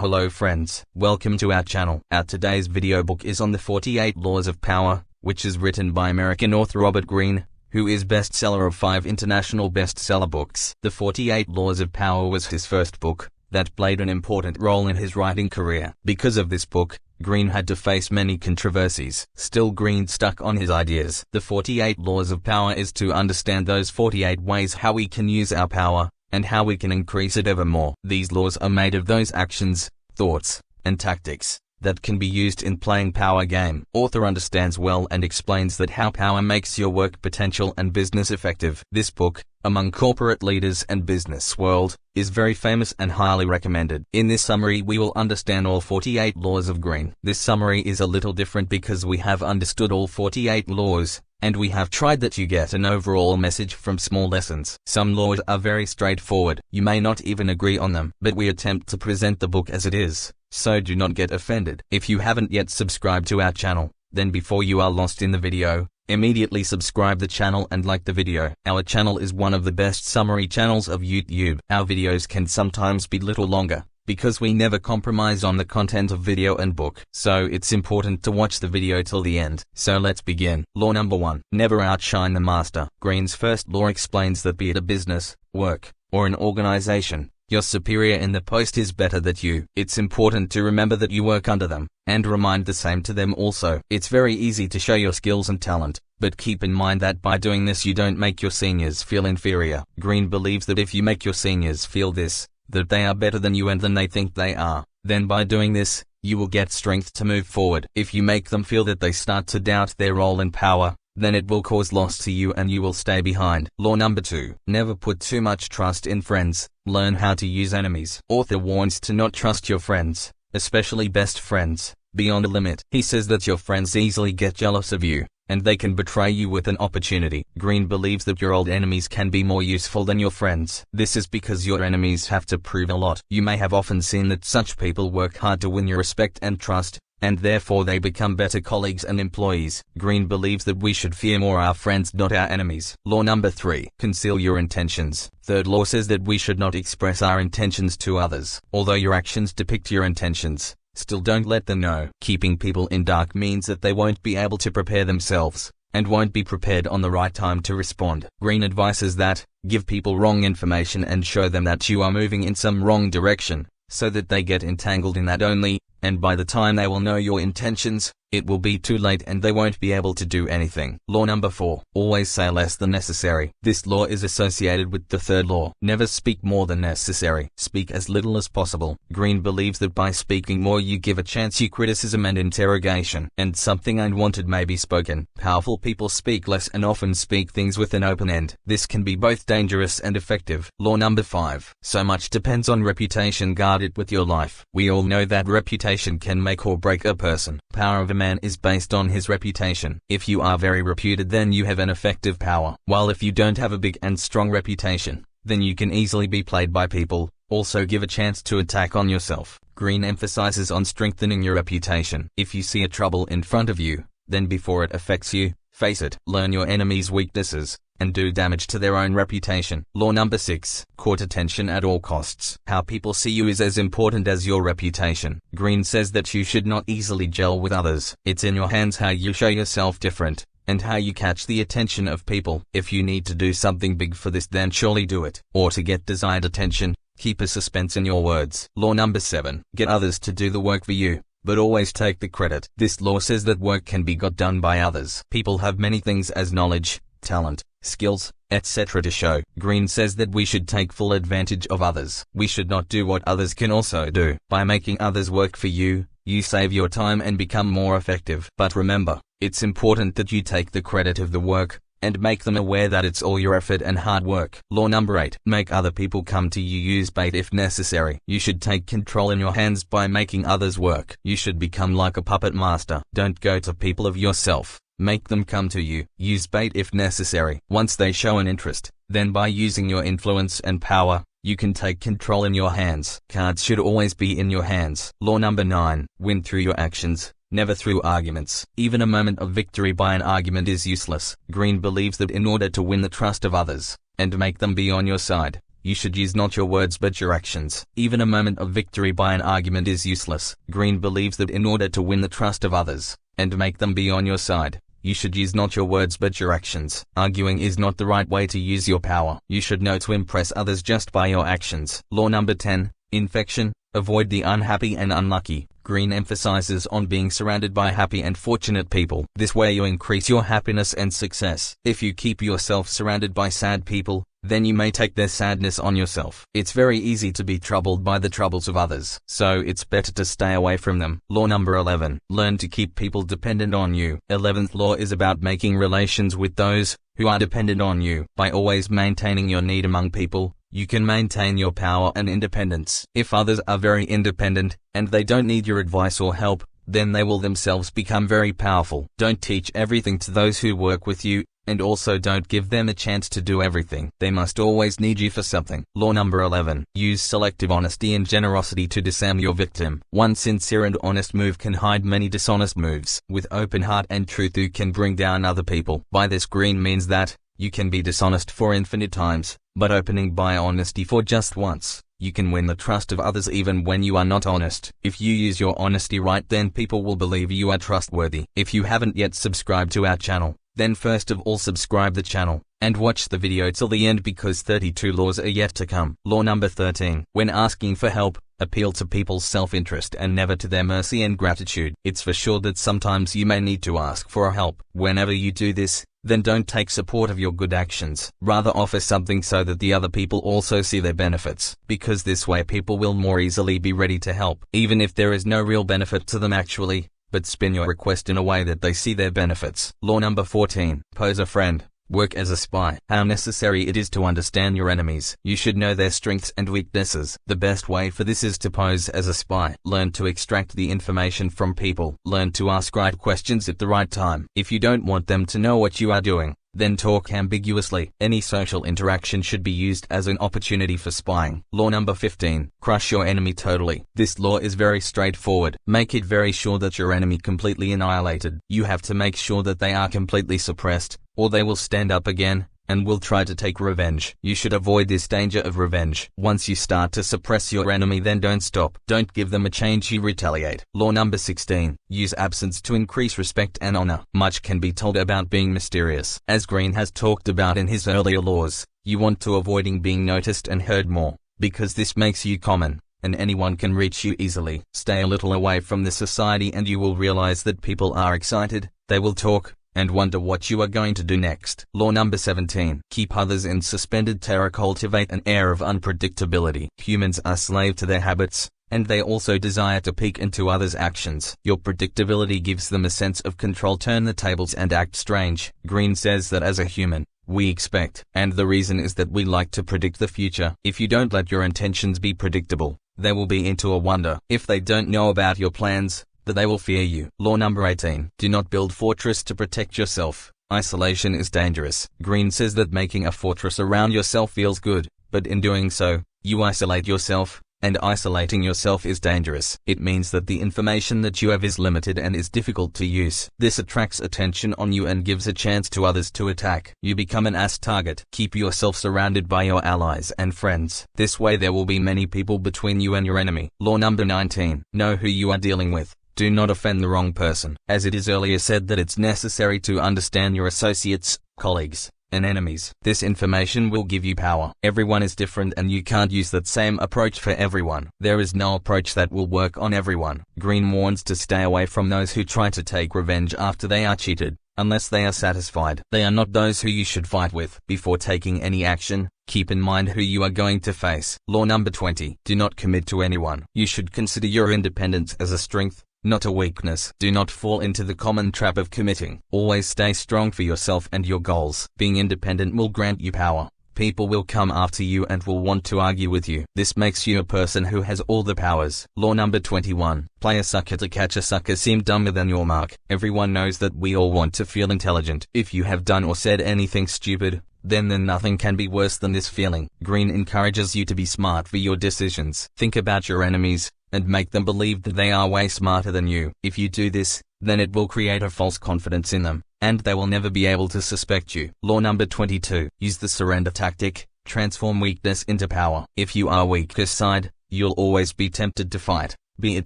Hello friends, welcome to our channel. Our today's video book is on the 48 Laws of Power, which is written by American author Robert Greene, who is bestseller of 5 international bestseller books. The 48 Laws of Power was his first book that played an important role in his writing career. Because of this book, Greene had to face many controversies. Still, Greene stuck on his ideas. The 48 Laws of Power is to understand those 48 ways how we can use our power, and how we can increase it ever more. These laws are made of those actions, thoughts, and tactics that can be used in playing power game. Author understands well and explains that how power makes your work potential and business effective. This book, among corporate leaders and business world, is very famous and highly recommended. In this summary we will understand all 48 laws of Greene. This summary is a little different because we have understood all 48 laws, and we have tried that you get an overall message from small lessons. Some laws are very straightforward. You may not even agree on them, but we attempt to present the book as it is, so do not get offended. If you haven't yet subscribed to our channel, then before you are lost in the video, immediately subscribe the channel and like the video. Our channel is one of the best summary channels of YouTube. Our videos can sometimes be little longer, because we never compromise on the content of video and book. So it's important to watch the video till the end. So let's begin. Law number 1. Never outshine the master. Greene's first law explains that be it a business, work, or an organization, your superior in the post is better than you. It's important to remember that you work under them, and remind the same to them also. It's very easy to show your skills and talent, but keep in mind that by doing this you don't make your seniors feel inferior. Greene believes that if you make your seniors feel this, that they are better than you and than they think they are, then by doing this, you will get strength to move forward. If you make them feel that they start to doubt their role and power, then it will cause loss to you and you will stay behind. Law number 2. Never put too much trust in friends. Learn how to use enemies. Author warns to not trust your friends, especially best friends, beyond a limit. He says that your friends easily get jealous of you, and they can betray you with an opportunity. Greene believes that your old enemies can be more useful than your friends. This is because your enemies have to prove a lot. You may have often seen that such people work hard to win your respect and trust, and therefore they become better colleagues and employees. Greene believes that we should fear more our friends, not our enemies. Law number 3. Conceal your intentions. Third law says that we should not express our intentions to others. Although your actions depict your intentions, still don't let them know. Keeping people in dark means that they won't be able to prepare themselves, and won't be prepared on the right time to respond. Greene advises that, give people wrong information and show them that you are moving in some wrong direction, so that they get entangled in that only, and by the time they will know your intentions, it will be too late and they won't be able to do anything. Law number 4. Always say less than necessary. This law is associated with the third law. Never speak more than necessary. Speak as little as possible. Greene believes that by speaking more you give a chance to criticism and interrogation, and something unwanted may be spoken. Powerful people speak less and often speak things with an open end. This can be both dangerous and effective. Law number 5. So much depends on reputation. Guard it with your life. We all know that reputation can make or break a person. Power of a man is based on his reputation. If you are very reputed, then you have an effective power, while if you don't have a big and strong reputation, then you can easily be played by people. Also give a chance to attack on yourself. Greene emphasizes on strengthening your reputation. If you see a trouble in front of you, then before it affects you, face it. Learn your enemy's weaknesses, and do damage to their own reputation. Law number 6. Court attention at all costs. How people see you is as important as your reputation. Greene says that you should not easily gel with others. It's in your hands how you show yourself different, and how you catch the attention of people. If you need to do something big for this, then surely do it. Or to get desired attention, keep a suspense in your words. Law number 7. Get others to do the work for you, but always take the credit. This law says that work can be got done by others. People have many things as knowledge, talent, skills, etc. to show. Greene says that we should take full advantage of others. We should not do what others can also do. By making others work for you, you save your time and become more effective. But remember, it's important that you take the credit of the work, and make them aware that it's all your effort and hard work. Law number 8. Make other people come to you. Use bait if necessary. You should take control in your hands by making others work. You should become like a puppet master. Don't go to people of yourself. Make them come to you. Use bait if necessary. Once they show an interest, then by using your influence and power, you can take control in your hands. Cards should always be in your hands. Law number 9. Win through your actions, never through arguments. Even a moment of victory by an argument is useless. Greene believes that in order to win the trust of others, and make them be on your side, You should use not your words but your actions. Even a moment of victory by an argument is useless. Greene believes that in order to win the trust of others, and make them be on your side, you should use not your words but your actions. Arguing is not the right way to use your power. You should know to impress others just by your actions. Law number 10. Infection. Avoid the unhappy and unlucky. Greene emphasizes on being surrounded by happy and fortunate people. This way you increase your happiness and success. If you keep yourself surrounded by sad people, then you may take their sadness on yourself. It's very easy to be troubled by the troubles of others, so it's better to stay away from them. Law number 11. Learn to keep people dependent on you. 11th law is about making relations with those who are dependent on you. By always maintaining your need among people, you can maintain your power and independence. If others are very independent, and they don't need your advice or help, then they will themselves become very powerful. Don't teach everything to those who work with you, and also don't give them a chance to do everything. They must always need you for something. Law number 11. Use selective honesty and generosity to disarm your victim. One sincere and honest move can hide many dishonest moves. With open heart and truth you can bring down other people. By this Greene means that you can be dishonest for infinite times, but opening by honesty for just once, you can win the trust of others even when you are not honest. If you use your honesty right, then people will believe you are trustworthy. If you haven't yet subscribed to our channel, then first of all subscribe the channel, and watch the video till the end because 32 laws are yet to come. Law number 13. When asking for help, appeal to people's self-interest and never to their mercy and gratitude. It's for sure that sometimes you may need to ask for help. Whenever you do this, then don't take support of your good actions. Rather offer something so that the other people also see their benefits, because this way people will more easily be ready to help, even if there is no real benefit to them actually, but spin your request in a way that they see their benefits. Law number 14. Pose a friend. Work as a spy. How necessary it is to understand your enemies. You should know their strengths and weaknesses. The best way for this is to pose as a spy. Learn to extract the information from people. Learn to ask right questions at the right time. If you don't want them to know what you are doing, then talk ambiguously. Any social interaction should be used as an opportunity for spying. Law number 15. Crush your enemy totally. This law is very straightforward. Make it very sure that your enemy completely annihilated. You have to make sure that they are completely suppressed, or they will stand up again, and will try to take revenge. You should avoid this danger of revenge. Once you start to suppress your enemy, then don't stop. Don't give them a chance to retaliate. Law number 16. Use absence to increase respect and honor. Much can be told about being mysterious. As Greene has talked about in his earlier laws, you want to avoiding being noticed and heard more, because this makes you common, and anyone can reach you easily. Stay a little away from the society and you will realize that people are excited, they will talk, and wonder what you are going to do next. Law number 17. Keep others in suspended terror. Cultivate an air of unpredictability. Humans are slave to their habits, and they also desire to peek into others' actions. Your predictability gives them a sense of control. Turn the tables and act strange. Greene says that as a human, we expect, and the reason is that we like to predict the future. If you don't let your intentions be predictable, they will be into a wonder. If they don't know about your plans, that they will fear you. Law number 18. Do not build fortress to protect yourself. Isolation is dangerous. Greene says that making a fortress around yourself feels good, but in doing so, you isolate yourself, and isolating yourself is dangerous. It means that the information that you have is limited and is difficult to use. This attracts attention on you and gives a chance to others to attack. You become an ass target. Keep yourself surrounded by your allies and friends. This way there will be many people between you and your enemy. Law number 19. Know who you are dealing with. Do not offend the wrong person. As it is earlier said that it's necessary to understand your associates, colleagues, and enemies. This information will give you power. Everyone is different and you can't use that same approach for everyone. There is no approach that will work on everyone. Greene warns to stay away from those who try to take revenge after they are cheated, unless they are satisfied. They are not those who you should fight with. Before taking any action, keep in mind who you are going to face. Law number 20. Do not commit to anyone. You should consider your independence as a strength, not a weakness. Do not fall into the common trap of committing. Always stay strong for yourself and your goals. Being independent will grant you power. People will come after you and will want to argue with you. This makes you a person who has all the powers. Law number 21. Play a sucker to catch a sucker. Seem dumber than your mark. Everyone knows that we all want to feel intelligent. If you have done or said anything stupid, then nothing can be worse than this feeling. Greene encourages you to be smart for your decisions. Think about your enemies, and make them believe that they are way smarter than you. If you do this, then it will create a false confidence in them, and they will never be able to suspect you. Law number 22. Use the surrender tactic. Transform weakness into power. If you are weakest side, you'll always be tempted to fight, be it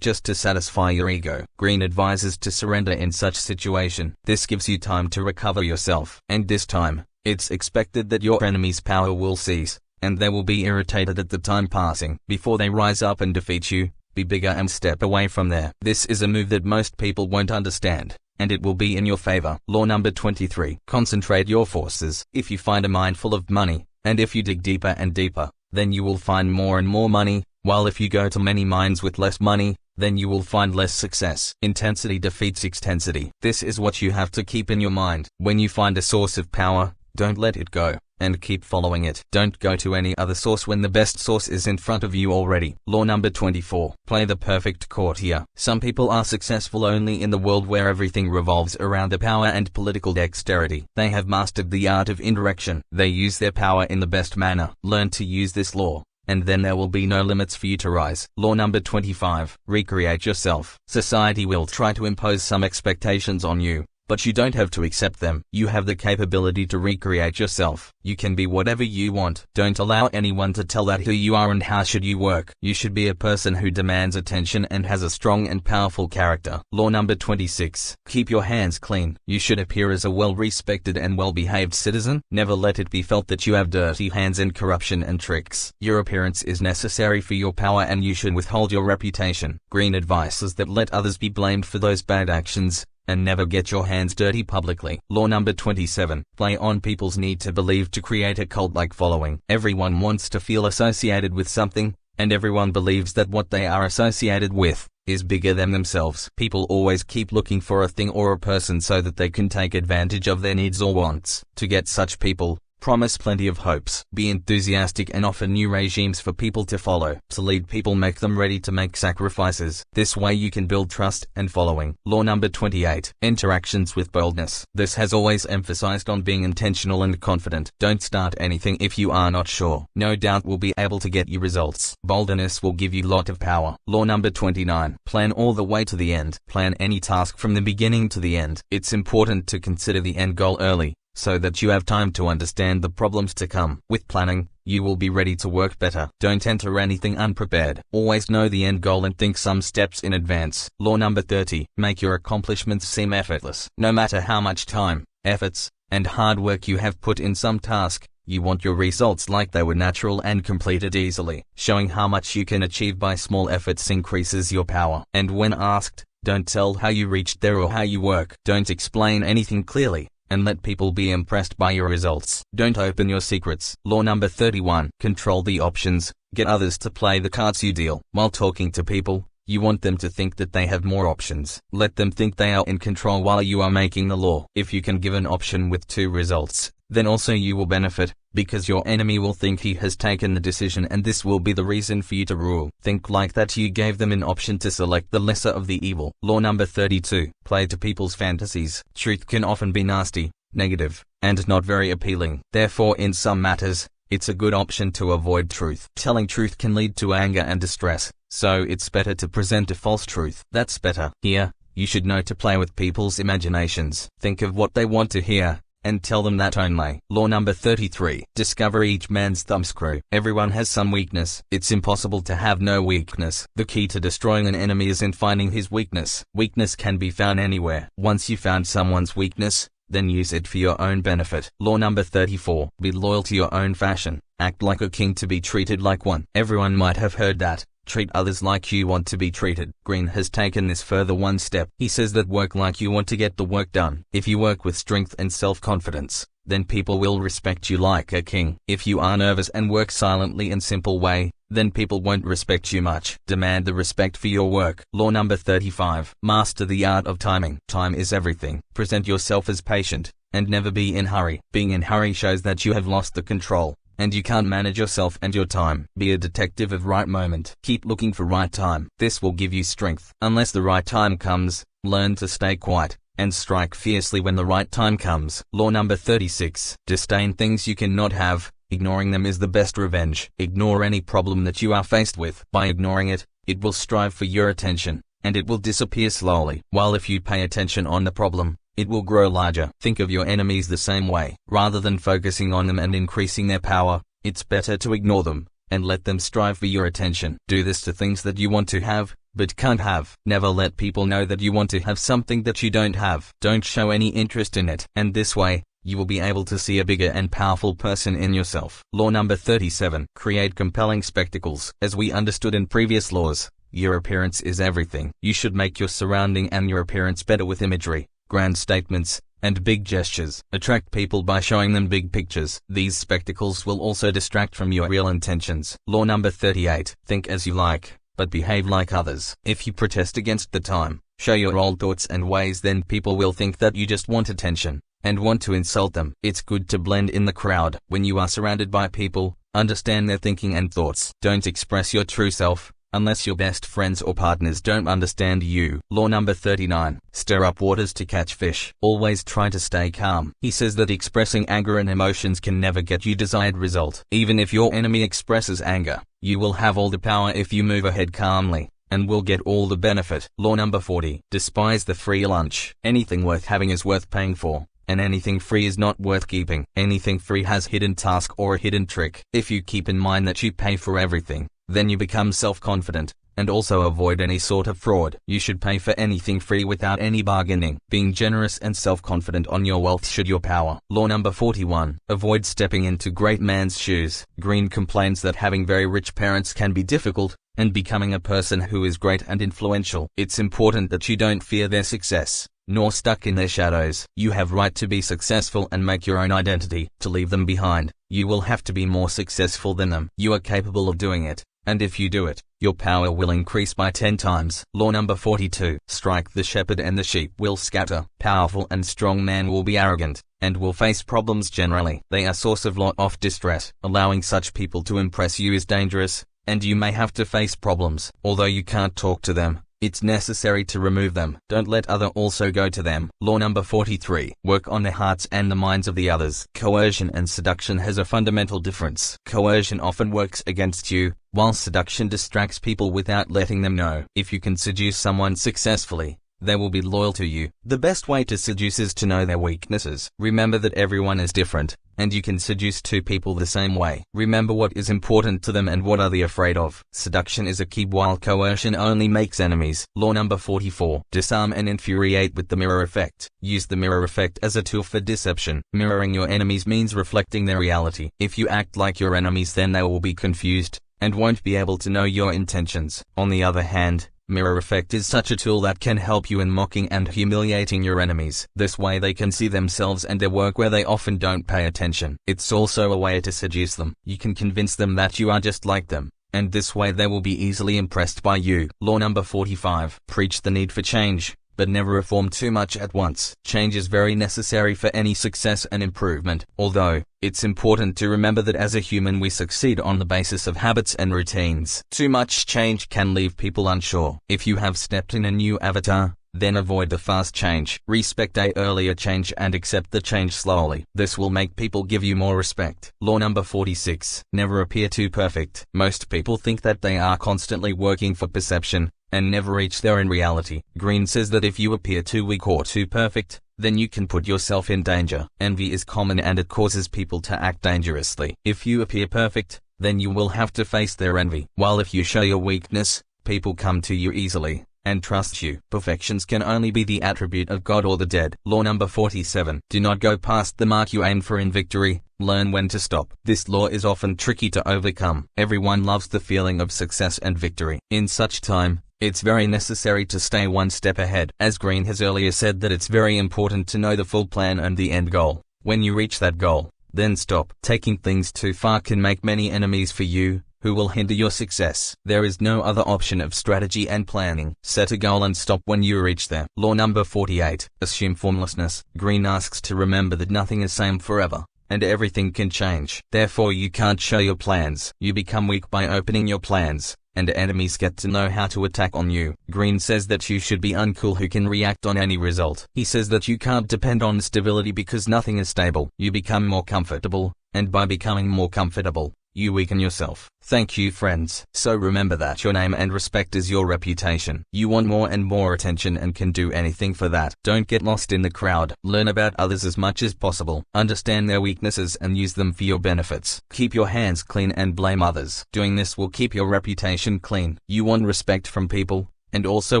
just to satisfy your ego. Greene advises to surrender in such situation. This gives you time to recover yourself. And this time, it's expected that your enemy's power will cease, and they will be irritated at the time passing. Before they rise up and defeat you, be bigger and step away from there. This is a move that most people won't understand, and it will be in your favor. Law number 23. Concentrate your forces. If you find a mine full of money, and if you dig deeper and deeper, then you will find more and more money, while if you go to many mines with less money, then you will find less success. Intensity defeats extensity. This is what you have to keep in your mind. When you find a source of power, don't let it go, and keep following it. Don't go to any other source when the best source is in front of you already. Law number 24. Play the perfect courtier. Some people are successful only in the world where everything revolves around their power and political dexterity. They have mastered the art of indirection. They use their power in the best manner. Learn to use this law, and then there will be no limits for you to rise. Law number 25. Recreate yourself. Society will try to impose some expectations on you, but you don't have to accept them. You have the capability to recreate yourself. You can be whatever you want. Don't allow anyone to tell that who you are and how should you work. You should be a person who demands attention and has a strong and powerful character. Law number 26. Keep your hands clean. You should appear as a well-respected and well-behaved citizen. Never let it be felt that you have dirty hands and corruption and tricks. Your appearance is necessary for your power and you should withhold your reputation. Greene advises that let others be blamed for those bad actions, and never get your hands dirty publicly. Law number 27. Play on people's need to believe to create a cult-like following. Everyone wants to feel associated with something, and everyone believes that what they are associated with is bigger than themselves. People always keep looking for a thing or a person so that they can take advantage of their needs or wants. To get such people, promise plenty of hopes. Be enthusiastic and offer new regimes for people to follow. To lead people, make them ready to make sacrifices. This way you can build trust and following. Law number 28. Interactions with boldness. This has always emphasized on being intentional and confident. Don't start anything if you are not sure. No doubt will be able to get you results. Boldness will give you lot of power. Law number 29. Plan all the way to the end. Plan any task from the beginning to the end. It's important to consider the end goal early, so that you have time to understand the problems to come. With planning, you will be ready to work better. Don't enter anything unprepared. Always know the end goal and think some steps in advance. Law number 30. Make your accomplishments seem effortless. No matter how much time, efforts, and hard work you have put in some task, you want your results like they were natural and completed easily. Showing how much you can achieve by small efforts increases your power. And when asked, don't tell how you reached there or how you work. Don't explain anything clearly, and let people be impressed by your results. Don't open your secrets. Law number 31. Control the options. Get others to play the cards you deal. While talking to people, you want them to think that they have more options. Let them think they are in control while you are making the law. If you can give an option with 2 results, then also you will benefit, because your enemy will think he has taken the decision and this will be the reason for you to rule. Think like that you gave them an option to select the lesser of the evil. Law number 32. Play to people's fantasies. Truth can often be nasty, negative, and not very appealing. Therefore, in some matters, it's a good option to avoid truth. Telling truth can lead to anger and distress, so it's better to present a false truth. That's better. Here, you should know to play with people's imaginations. Think of what they want to hear, and tell them that only. Law number 33. Discover each man's thumbscrew. Everyone has some weakness. It's impossible to have no weakness. The key to destroying an enemy is in finding his weakness. Weakness can be found anywhere. Once you found someone's weakness, then use it for your own benefit. Law number 34. Be loyal to your own fashion. Act like a king to be treated like one. Everyone might have heard that. Treat others like you want to be treated. Greene has taken this further one step. He says that work like you want to get the work done. If you work with strength and self-confidence, then people will respect you like a king. If you are nervous and work silently in simple way, then people won't respect you much. Demand the respect for your work. Law number 35. Master the art of timing. Time is everything. Present yourself as patient, and never be in hurry. Being in hurry shows that you have lost the control, and you can't manage yourself and your time. Be a detective of right moment. Keep looking for right time. This will give you strength. Unless the right time comes, learn to stay quiet, and strike fiercely when the right time comes. Law number 36. Disdain things you cannot have. Ignoring them is the best revenge. Ignore any problem that you are faced with. By ignoring it, it will strive for your attention, and it will disappear slowly. While if you pay attention on the problem, it will grow larger. Think of your enemies the same way. Rather than focusing on them and increasing their power, it's better to ignore them and let them strive for your attention. Do this to things that you want to have, but can't have. Never let people know that you want to have something that you don't have. Don't show any interest in it. And this way, you will be able to see a bigger and powerful person in yourself. Law number 37. Create compelling spectacles. As we understood in previous laws, your appearance is everything. You should make your surrounding and your appearance better with imagery, grand statements, and big gestures. Attract people by showing them big pictures. These spectacles will also distract from your real intentions. Law number 38. Think as you like, but behave like others. If you protest against the time, show your old thoughts and ways, then people will think that you just want attention and want to insult them. It's good to blend in the crowd. When you are surrounded by people, understand their thinking and thoughts. Don't express your true self unless your best friends or partners don't understand you. Law number 39. Stir up waters to catch fish. Always try to stay calm. He says that expressing anger and emotions can never get you desired result. Even if your enemy expresses anger, you will have all the power if you move ahead calmly, and will get all the benefit. Law number 40. Despise the free lunch. Anything worth having is worth paying for, and anything free is not worth keeping. Anything free has hidden task or a hidden trick. If you keep in mind that you pay for everything, then you become self-confident, and also avoid any sort of fraud. You should pay for anything free without any bargaining. Being generous and self-confident on your wealth should your power. Law number 41. Avoid stepping into great man's shoes. Greene complains that having very rich parents can be difficult, and becoming a person who is great and influential. It's important that you don't fear their success, nor stuck in their shadows. You have right to be successful and make your own identity. To leave them behind, you will have to be more successful than them. You are capable of doing it, and if you do it, your power will increase by 10 times. Law number 42. Strike the shepherd and the sheep will scatter. Powerful and strong men will be arrogant, and will face problems generally. They are source of lot of distress. Allowing such people to impress you is dangerous, and you may have to face problems. Although you can't talk to them, it's necessary to remove them. Don't let other also go to them. Law number 43. Work on the hearts and the minds of the others. Coercion and seduction has a fundamental difference. Coercion often works against you, while seduction distracts people without letting them know. If you can seduce someone successfully, they will be loyal to you. The best way to seduce is to know their weaknesses. Remember that everyone is different, and you can seduce two people the same way. Remember what is important to them and what are they afraid of. Seduction is a key, while coercion only makes enemies. Law number 44. Disarm and infuriate with the mirror effect. Use the mirror effect as a tool for deception. Mirroring your enemies means reflecting their reality. If you act like your enemies, then they will be confused and won't be able to know your intentions. On the other hand, mirror effect is such a tool that can help you in mocking and humiliating your enemies. This way they can see themselves and their work where they often don't pay attention. It's also a way to seduce them. You can convince them that you are just like them, and this way they will be easily impressed by you. Law number 45. Preach the need for change, but never reform too much at once. Change is very necessary for any success and improvement, although it's important to remember that as a human we succeed on the basis of habits and routines. Too much change can leave people unsure. If you have stepped in a new avatar, then avoid the fast change. Respect a earlier change and accept the change slowly. This will make people give you more respect. Law number 46. Never appear too perfect. Most people think that they are constantly working for perception, and never reach there in reality. Greene says that if you appear too weak or too perfect, then you can put yourself in danger. Envy is common and it causes people to act dangerously. If you appear perfect, then you will have to face their envy. While if you show your weakness, people come to you easily and trust you. Perfections can only be the attribute of God or the dead. Law number 47. Do not go past the mark you aim for in victory. Learn when to stop. This law is often tricky to overcome. Everyone loves the feeling of success and victory. In such time, it's very necessary to stay one step ahead. As Greene has earlier said, that it's very important to know the full plan and the end goal. When you reach that goal, then stop. Taking things too far can make many enemies for you, who will hinder your success. There is no other option of strategy and planning. Set a goal and stop when you reach there. Law number 48. Assume formlessness. Greene asks to remember that nothing is same forever, and everything can change. Therefore you can't show your plans. You become weak by opening your plans, and enemies get to know how to attack on you. Greene says that you should be uncool who can react on any result. He says that you can't depend on stability because nothing is stable. You become more comfortable, and by becoming more comfortable, you weaken yourself. Thank you, friends. So remember that your name and respect is your reputation. You want more and more attention and can do anything for that. Don't get lost in the crowd. Learn about others as much as possible. Understand their weaknesses and use them for your benefits. Keep your hands clean and blame others. Doing this will keep your reputation clean. You want respect from people, and also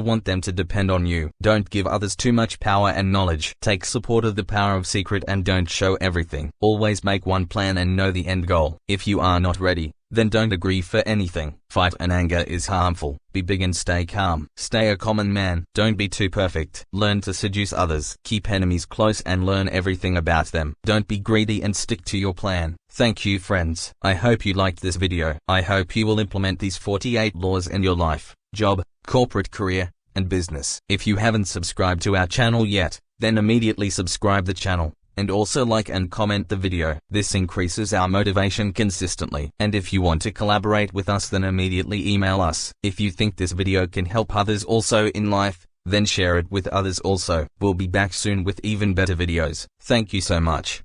want them to depend on you. Don't give others too much power and knowledge. Take support of the power of secret and don't show everything. Always make one plan and know the end goal. If you are not ready, then don't agree for anything. Fight and anger is harmful. Be big and stay calm. Stay a common man. Don't be too perfect. Learn to seduce others. Keep enemies close and learn everything about them. Don't be greedy and stick to your plan. Thank you, friends. I hope you liked this video. I hope you will implement these 48 laws in your life, job, corporate career, and business. If you haven't subscribed to our channel yet, then immediately subscribe the channel, and also like and comment the video. This increases our motivation consistently. And if you want to collaborate with us, then immediately email us. If you think this video can help others also in life, then share it with others also. We'll be back soon with even better videos. Thank you so much.